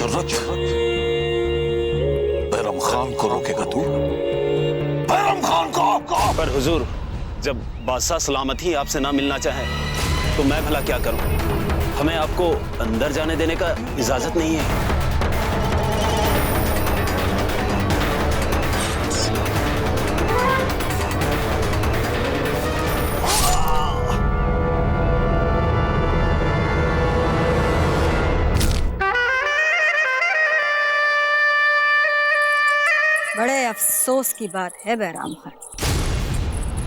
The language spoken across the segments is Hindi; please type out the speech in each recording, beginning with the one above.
जुर्रत बैरम खान को रोकेगा तू? बैरम खान को? पर हुजूर, जब बादशाह सलामत ही आपसे ना मिलना चाहे तो मैं भला क्या करूं? हमें आपको अंदर जाने देने का इजाजत नहीं है। बड़े अफसोस की बात है बैराम खान,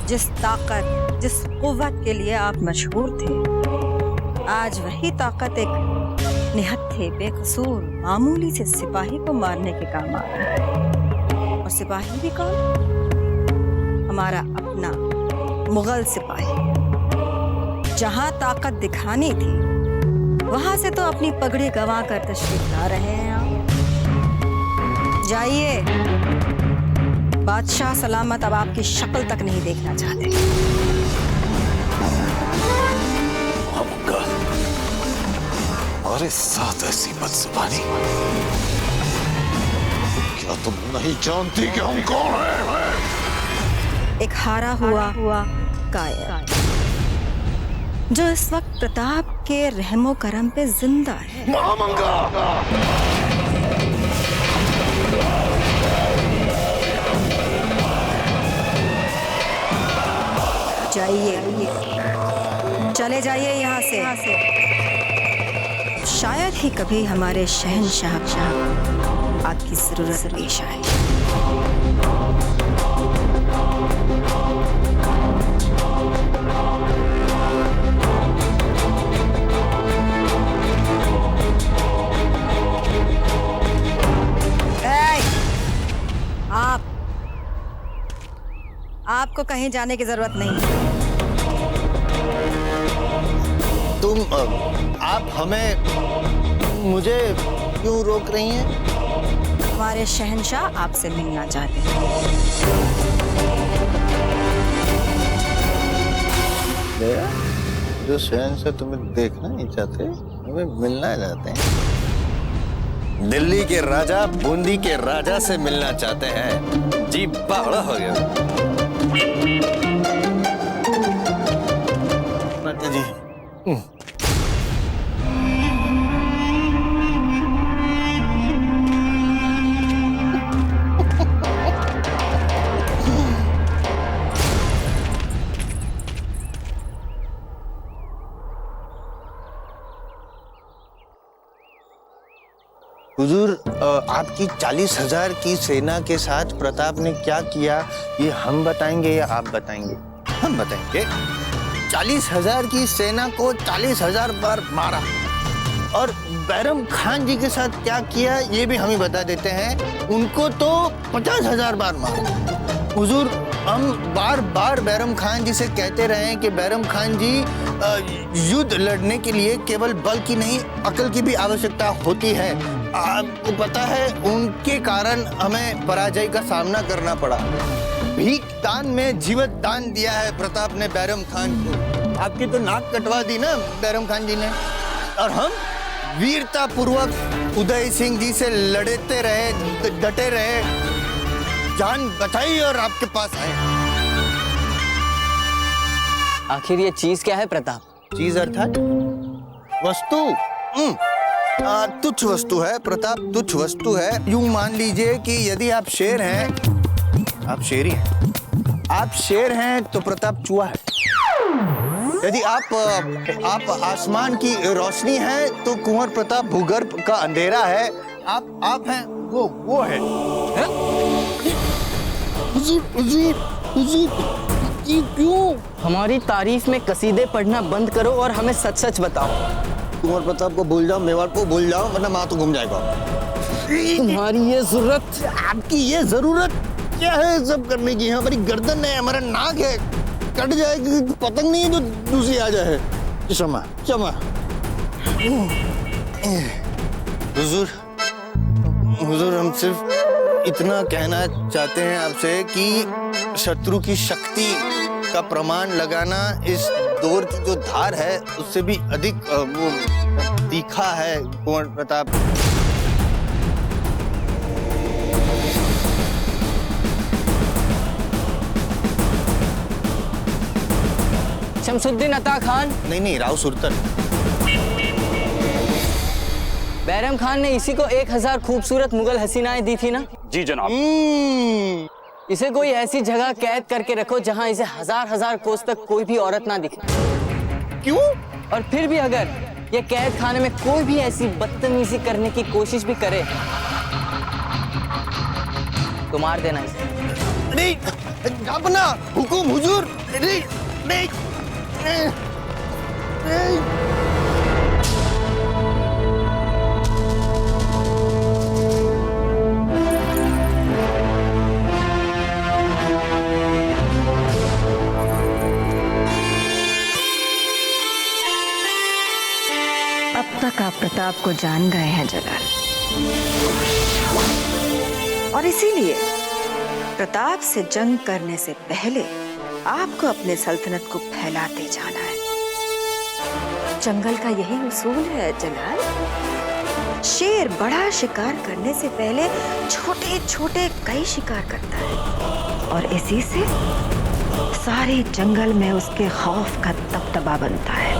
जिस ताकत जिस कुव्वत के लिए आप मशहूर थे, आज वही ताकत एक निहत्थे बेकसूर मामूली से सिपाही को मारने के काम आ रहा है। और सिपाही भी कौन? हमारा अपना मुगल सिपाही। जहां ताकत दिखानी थी वहां से तो अपनी पगड़ी गंवा कर तशरीफ ला रहे हैं आप। जाइए, बादशाह सलामत अब आपकी शक्ल तक नहीं देखना चाहते। हमारे साथ ऐसी बदजुबानी? क्या तुम नहीं जानती कि हम कौन हैं? एक हारा हुआ कायर जो इस वक्त प्रताप के रहमो करम पे जिंदा है। महामंगा! जाइए, चले जाइए यहाँ से। शायद ही कभी हमारे शहंशाह आपकी जरूरत पेश आए। आपको कहीं जाने की जरूरत नहीं। आप मुझे क्यों रोक रही हैं? हमारे शहंशाह आपसे मिलना चाहते हैं। जो शहंशाह तुम्हें देखना नहीं चाहते, हमें मिलना चाहते हैं। दिल्ली के राजा बूंदी के राजा से मिलना चाहते हैं। जी बावड़ा हो गया माता जी। हुजूर, आपकी 40,000 की सेना के साथ प्रताप ने क्या किया, ये हम बताएंगे या आप बताएंगे? हम बताएंगे। 40,000 की सेना को 40,000 बार मारा और बैरम खान जी के साथ क्या किया ये भी हम ही बता देते हैं। उनको तो 50,000 बार मारा। हुजूर, हम बार बार बैरम खान जी से कहते रहे हैं कि बैरम खान जी, युद्ध लड़ने के लिए केवल बल की नहीं अकल की भी आवश्यकता होती है। आपको पता है, उनके कारण हमें पराजय का सामना करना पड़ा। भीख दान में जीवत दान दिया है प्रताप ने बैरम खान को। आपकी तो नाक कटवा दी ना बैरम खान जी ने। और हम वीरता पूर्वक उदय सिंह जी से लड़ते रहे, डटे रहे, जान बचाई और आपके पास आए। आखिर ये चीज क्या है प्रताप? चीज अर्थात वस्तु। तुच्छ वस्तु है प्रताप, तुच्छ वस्तु है। यूं मान लीजिए कि यदि आप शेर हैं, आप शेर ही हैं। आप शेर हैं तो प्रताप चूहा है। यदि आप आसमान की रोशनी हैं तो कुंवर प्रताप भूगर्भ का अंधेरा है। आप हैं वो है। हुजूर, ये क्यों? हमारी तारीफ में कसीदे पढ़ना बंद करो और हमें सच सच बताओ। कुंवर प्रताप को भूल जाओ, मेवाड़ को भूल जाओ, वरना माँ तो घूम जाएगा। तुम्हारी ये जरूरत, आपकी ये जरूरत क्या है सब करने की? हमारी गर्दन है, हमारा नाक है, कट जाएगी। पतंग नहीं है जो दूसरी आ जाए। क्षमा क्षमा। हुजूर, हम सिर्फ इतना कहना चाहते हैं आपसे कि शत्रु की शक्ति का प्रमाण लगाना इस दौर की जो धार है उससे भी अधिक वो तीखा है कुंवर प्रताप। शमसुद्दीन अता खान। नहीं, राव सुरतन। बैरम खान ने इसी को 1000 खूबसूरत मुगल हसीनाएं दी थी ना? जी जनाब। इसे कोई ऐसी जगह कैद करके रखो जहां इसे हजार कोस तक कोई भी औरत ना दिखे। क्यों? और फिर भी अगर ये कैद खाने में कोई भी ऐसी बदतमीजी करने की कोशिश भी करे तो मार देना इसे। नहीं, अपना हुकुम हुजूर। नहीं, नहीं, नहीं। अब तक आप प्रताप को जान गए हैं जलाल, और इसीलिए प्रताप से जंग करने से पहले आपको अपने सल्तनत को फैलाते जाना है। जंगल का यही उसूल है जलाल। शेर बड़ा शिकार करने से पहले छोटे छोटे कई शिकार करता है, और इसी से सारे जंगल में उसके खौफ का दबदबा बनता है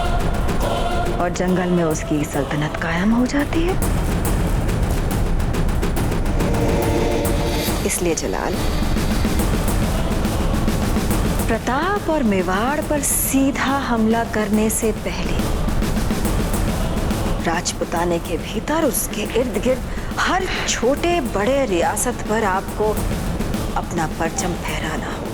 और जंगल में उसकी सल्तनत कायम हो जाती है। इसलिए जलाल, प्रताप और मेवाड़ पर सीधा हमला करने से पहले राजपुताने के भीतर उसके इर्द गिर्द हर छोटे बड़े रियासत पर आपको अपना परचम फहराना होगा।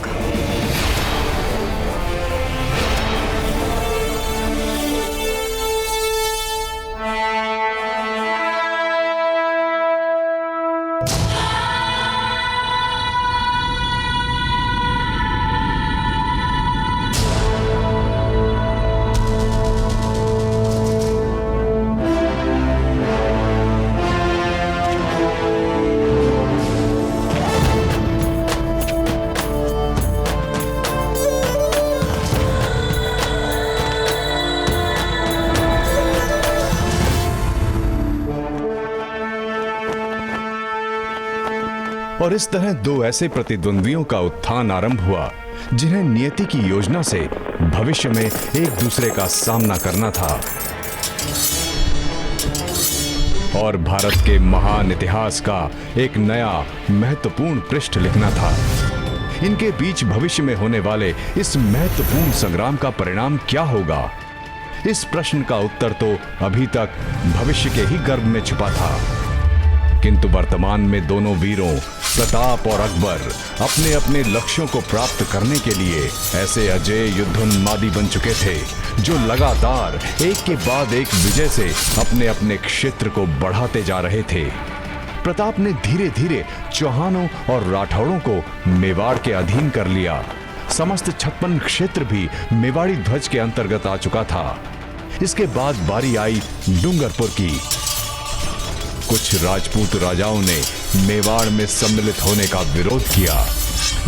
और इस तरह दो ऐसे प्रतिद्वंद्वियों का उत्थान आरंभ हुआ जिन्हें नियति की योजना से भविष्य में एक दूसरे का सामना करना था और भारत के महान इतिहास का एक नया महत्वपूर्ण पृष्ठ लिखना था। इनके बीच भविष्य में होने वाले इस महत्वपूर्ण संग्राम का परिणाम क्या होगा? इस प्रश्न का उत्तर तो अभी तक भविष्य के ही गर्भ में छुपा था, किंतु वर्तमान में दोनों वीरों प्रताप और अकबर अपने अपने लक्ष्यों को प्राप्त करने के लिए ऐसे अजय युद्धोन्मादी बन चुके थे जो लगातार एक के बाद एक विजय से अपने अपने क्षेत्र को बढ़ाते जा रहे थे। प्रताप ने धीरे धीरे चौहानों और राठौड़ों को मेवाड़ के अधीन कर लिया। समस्त 56 क्षेत्र भी मेवाड़ी ध्वज के अंतर्गत आ चुका था। इसके बाद बारी आई डूंगरपुर की। कुछ राजपूत राजाओं ने मेवाड़ में सम्मिलित होने का विरोध किया,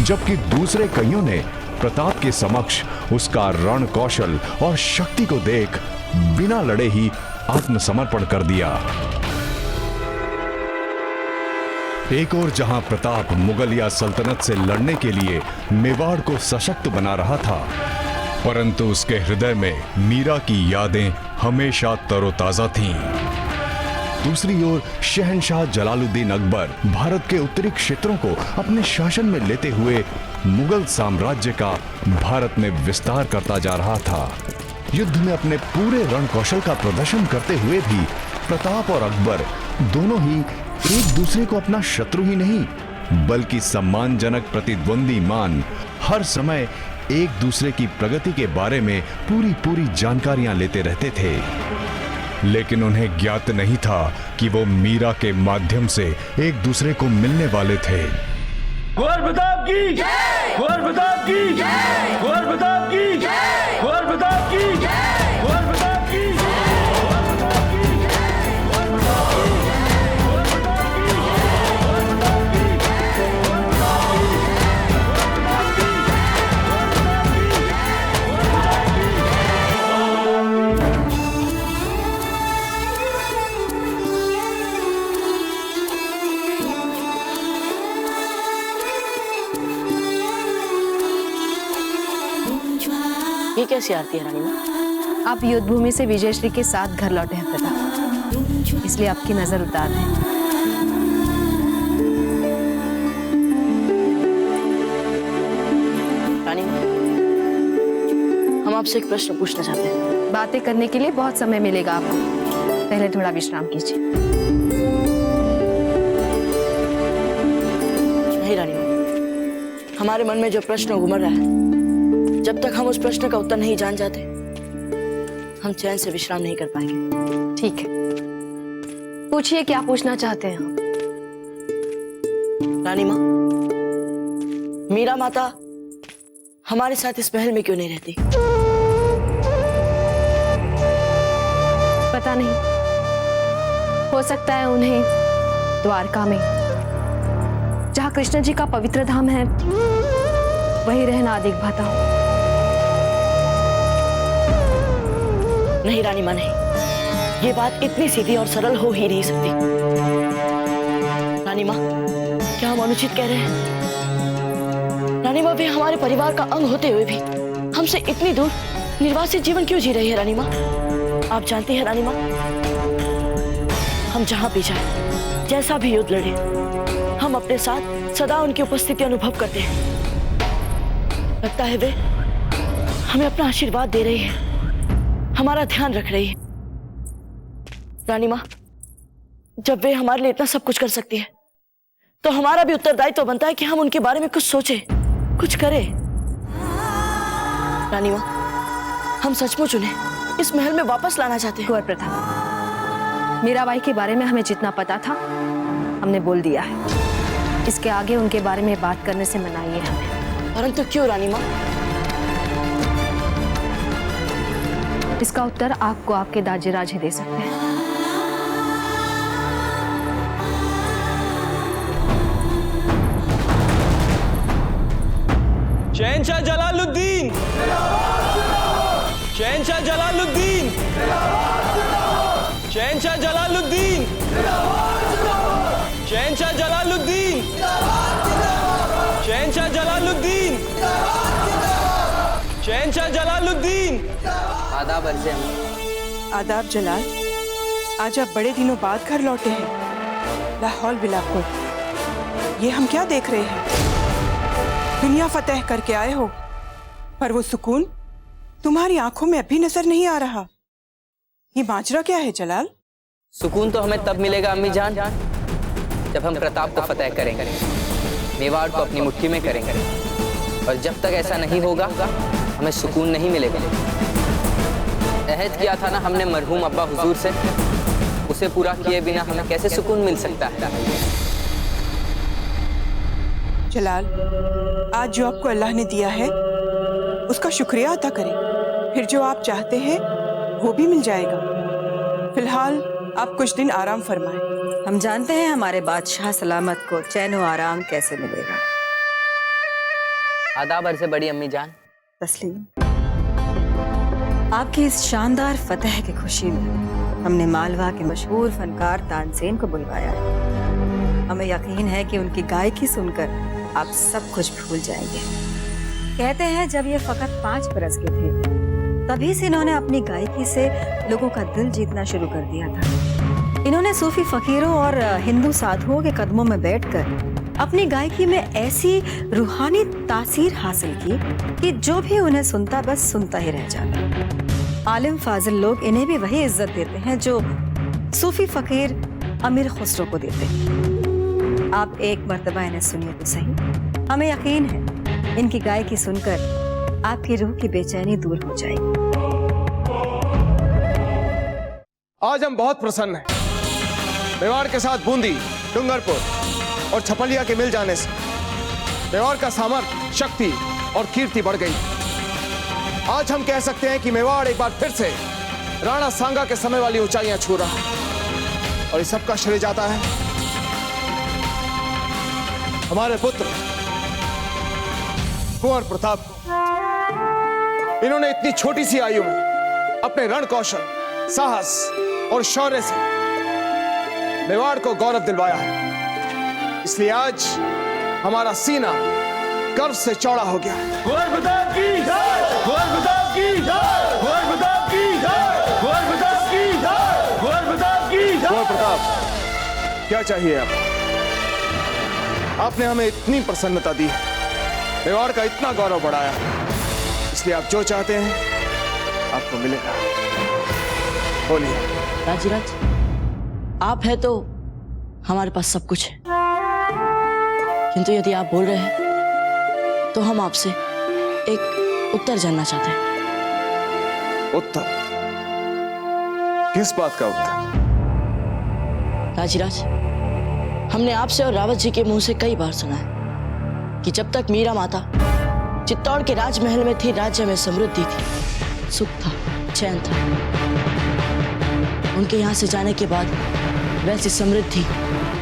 जबकि दूसरे कईयों ने प्रताप के समक्ष उसका रण कौशल और शक्ति को देख बिना लड़े ही आत्मसमर्पण कर दिया। एक ओर जहां प्रताप मुगलिया सल्तनत से लड़ने के लिए मेवाड़ को सशक्त बना रहा था, परंतु उसके हृदय में मीरा की यादें हमेशा तरोताजा थीं। दूसरी ओर शहंशाह जलालुद्दीन अकबर भारत के उत्तरी क्षेत्रों को अपने शासन में लेते हुए मुगल साम्राज्य का भारत में विस्तार करता जा रहा था। युद्ध में अपने पूरे रण कौशल का प्रदर्शन करते हुए भी प्रताप और अकबर दोनों ही एक दूसरे को अपना शत्रु ही नहीं बल्कि सम्मानजनक प्रतिद्वंदी मान हर समय एक दूसरे की प्रगति के बारे में पूरी जानकारियां लेते रहते थे। लेकिन उन्हें ज्ञात नहीं था कि वो मीरा के माध्यम से एक दूसरे को मिलने वाले थे। कुंवर प्रताप की जय! कुंवर प्रताप की जय! कुंवर प्रताप की जय! कुंवर प्रताप की जय! कुंवर प्रताप की जय! ये कैसी आरती है रानी माँ? आप युद्ध भूमि से विजयश्री के साथ घर लौटे हैं प्रताप, इसलिए आपकी नजर उतार है। रानी माँ, हम आपसे एक प्रश्न पूछना चाहते हैं। बातें करने के लिए बहुत समय मिलेगा आपको, पहले थोड़ा विश्राम कीजिए। नहीं रानी माँ, हमारे मन में जो प्रश्न घूम रहा है, जब तक हम उस प्रश्न का उत्तर नहीं जान जाते, हम चैन से विश्राम नहीं कर पाएंगे। ठीक है, पूछिए क्या पूछना चाहते हैं आप। रानी माँ, मीरा माता हमारे साथ इस महल में क्यों नहीं रहती? पता नहीं, हो सकता है उन्हें द्वारका में, जहाँ कृष्ण जी का पवित्र धाम है, वही रहना अधिक भाता हो। नहीं रानी माँ नहीं, ये बात इतनी सीधी और सरल हो ही नहीं सकती। रानी माँ, क्या हम अनुचित कह रहे हैं? रानी माँ, वे हमारे परिवार का अंग होते हुए भी हमसे इतनी दूर निर्वासित जीवन क्यों जी रही है? रानी माँ, आप जानती हैं रानी माँ, हम जहाँ भी जाए, जैसा भी युद्ध लड़े, हम अपने साथ सदा उनकी उपस्थिति अनुभव करते हैं। लगता है वे हमें अपना आशीर्वाद दे रही है, हमारा ध्यान रख रही है। रानी माँ, जब वे हमारे लिए इतना सब कुछ कर सकती है, तो हमारा भी उत्तरदायित्व बनता है कि हम उनके बारे में कुछ सोचें, कुछ करें। रानी माँ, हम सचमुच उन्हें इस महल में वापस लाना चाहते हैं। कुंवर प्रताप, मीराबाई के बारे में हमें जितना पता था हमने बोल दिया है। इसके आगे उनके बारे में बात करने से मनाही है हमें। परंतु क्यों रानी माँ? इसका उत्तर आपको आपके दाजीराज ही दे सकते हैं। शहंशाह जलालुद्दीन, शहंशाह जलालुद्दीन, शहंशाह जलालुद्दीन, शहंशाह जलालुद्दीन, शहंशाह जलालुद्दीन, शहंशाह जलालुद्दीन। आदाब अर्ज़ अम्मी। आदाब जलाल, आज आप बड़े दिनों बाद घर लौटे हैं। ला हौल बिला कुव्वत। ये हम क्या देख रहे हैं? दुनिया फतेह करके आए हो, पर वो सुकून तुम्हारी आंखों में अभी नजर नहीं आ रहा। ये माजरा क्या है जलाल? सुकून तो हमें तब मिलेगा अम्मी जान, जब हम प्रताप को फतेह करेंगे, मेवाड़ को अपनी मुट्ठी में करेंगे। और जब तक ऐसा नहीं होगा, हमें सुकून नहीं मिलेगा। अहद किया था ना हमने मरहूम अब्बा हुजूर से, उसे पूरा किए बिना हमें कैसे सुकून मिल सकता है? जलाल, आज जो आपको अल्लाह ने दिया है, उसका शुक्रिया अदा करें, फिर जो आप चाहते हैं वो भी मिल जाएगा। फिलहाल आप कुछ दिन आराम फरमाएं। हम जानते हैं हमारे बादशाह सलामत को चैन व आराम कैसे मिलेगा। आदाब अर्ज़ बड़ी अम्मी जान। तस्लीम, आपकी इस शानदार फतेह की खुशी में हमने मालवा के मशहूर फनकार तानसेन को बुलवाया है। हमें यकीन है कि उनकी गायकी सुनकर आप सब कुछ भूल जाएंगे। कहते हैं जब ये फकत 5 बरस के थे, तभी से इन्होंने अपनी गायकी से लोगों का दिल जीतना शुरू कर दिया था। इन्होंने सूफी फकीरों और हिंदू साधुओं के कदमों में बैठकर अपनी गायकी में ऐसी रूहानी तासीर हासिल की कि जो भी उन्हें सुनता बस सुनता ही रह जाता। आलिम फाजिल लोग इन्हें भी वही इज्जत देते हैं जो सूफी फकीर अमीर खुसरो को देते हैं। आप एक मर्तबा इन्हें सुनिए तो सही। हमें यकीन है इनकी गायकी सुनकर आपकी रूह की बेचैनी दूर हो जाएगी। आज हम बहुत प्रसन्न हैं। मेवाड़ के साथ बूंदी, डूंगरपुर और छपलिया के मिल जाने से मेवाड़ का सामर्थ्य, शक्ति और कीर्ति बढ़ गई। आज हम कह सकते हैं कि मेवाड़ एक बार फिर से राणा सांगा के समय वाली ऊंचाइयां छू रहा है। और इस सब का श्रेय जाता है हमारे पुत्र कुंवर प्रताप को। इन्होंने इतनी छोटी सी आयु में अपने रण कौशल, साहस और शौर्य से मेवाड़ को गौरव दिलवाया है। इसलिए आज हमारा सीना गर्व से चौड़ा हो गया है। कुंवर प्रताप की जय! कुंवर प्रताप की जय, कुंवर प्रताप की जय, कुंवर प्रताप की जय, कुंवर प्रताप की जय। कुंवर प्रताप, क्या चाहिए आप? आपने हमें इतनी प्रसन्नता दी, मेवाड़ का इतना गौरव बढ़ाया, इसलिए आप जो चाहते हैं आपको मिलेगा। बोलिए। राजीराज, आप है तो हमारे पास सब कुछ है, किंतु यदि आप बोल रहे हैं तो हम आपसे एक उत्तर जानना चाहते हैं। उत्तर? किस बात का उत्तर? राजीराज, हमने आपसे और रावत जी के मुंह से कई बार सुना है कि जब तक मीरा माता चित्तौड़ के राजमहल में थी, राज्य में समृद्धि थी, सुख था, चैन था। उनके यहाँ से जाने के बाद वैसी समृद्धि,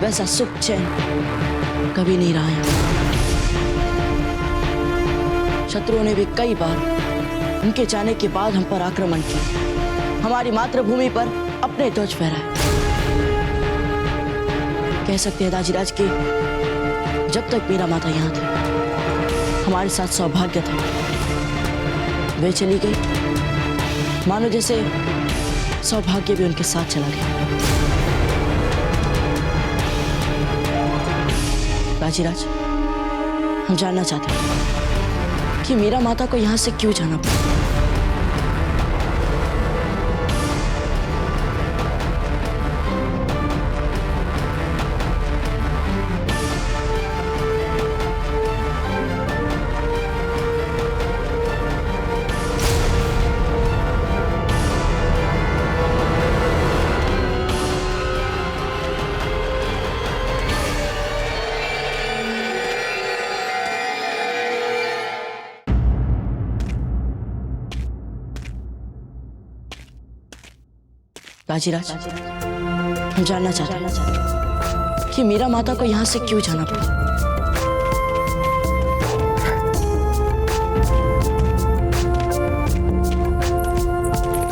वैसा सुख चैन कभी नहीं रहा यहाँ। शत्रुओं ने भी कई बार उनके जाने के बाद हम पर आक्रमण किया, हमारी मातृभूमि पर अपने ध्वज फहराए। कह सकते हैं राजीराज कि जब तक मीरा माता यहाँ थी हमारे साथ सौभाग्य था। वे चली गई, मानो जैसे सौभाग्य भी उनके साथ चला गया। राजीराज, हम जानना चाहते हैं कि मीरा माता को यहाँ से क्यों जाना पड़ा। राजीराज, हम जानना चाहते हैं कि मीरा माता को यहाँ से क्यों जाना पड़ा।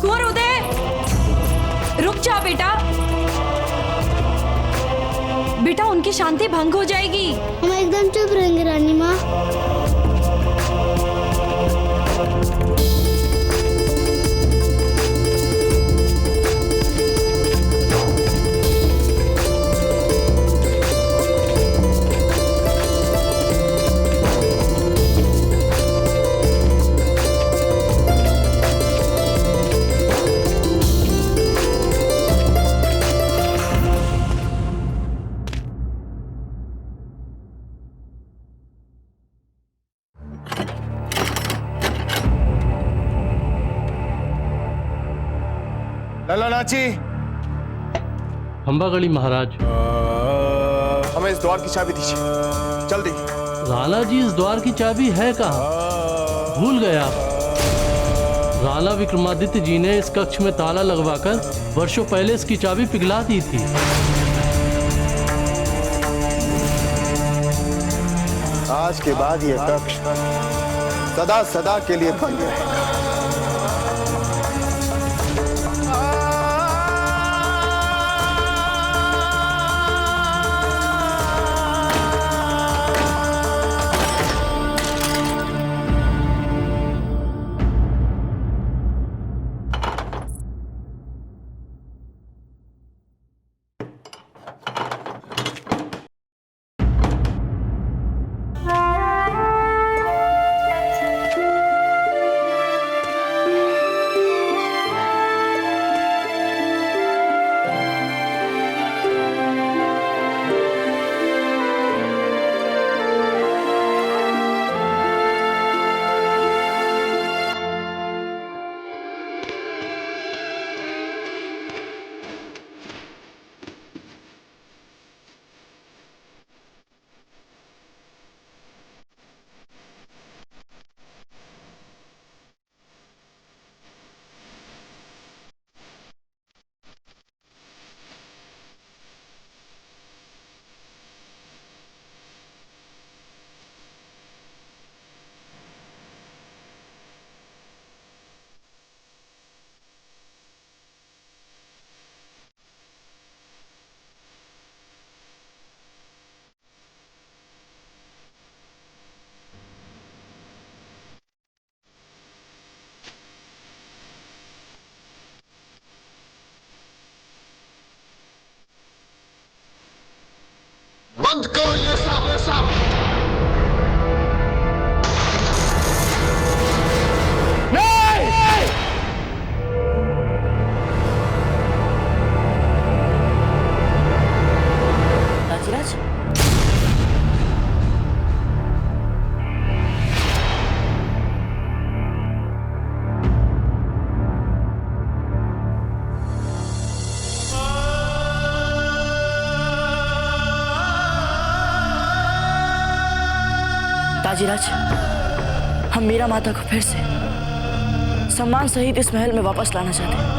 कुंवर उदय, रुक जा बेटा। बेटा, उनकी शांति भंग हो जाएगी। हम एकदम चुप रहेंगे रानी माँ। लल्ला नाची, खंबागढ़ी महाराज। हमें इस द्वार की चाबी दीजिए, जल्दी। राणा जी, इस द्वार की चाबी है कहाँ? भूल गए आप। राणा विक्रमादित्य जी ने इस कक्ष में ताला लगवाकर वर्षों पहले इसकी चाबी पिघला दी थी। आज के बाद यह कक्ष सदा सदा के लिए बंद रहेगा। बाजीराज, हम मीरा माता को फिर से सम्मान सहित इस महल में वापस लाना चाहते हैं।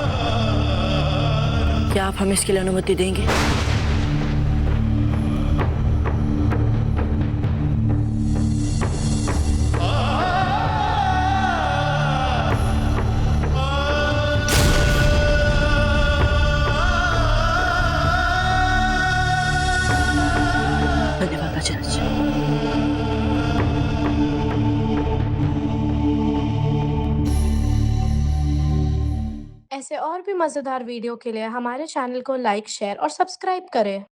क्या आप हमें इसके लिए अनुमति देंगे? धन्यवाद बाजीराज। ऐसे और भी मज़ेदार वीडियो के लिए हमारे चैनल को लाइक, शेयर और सब्सक्राइब करें।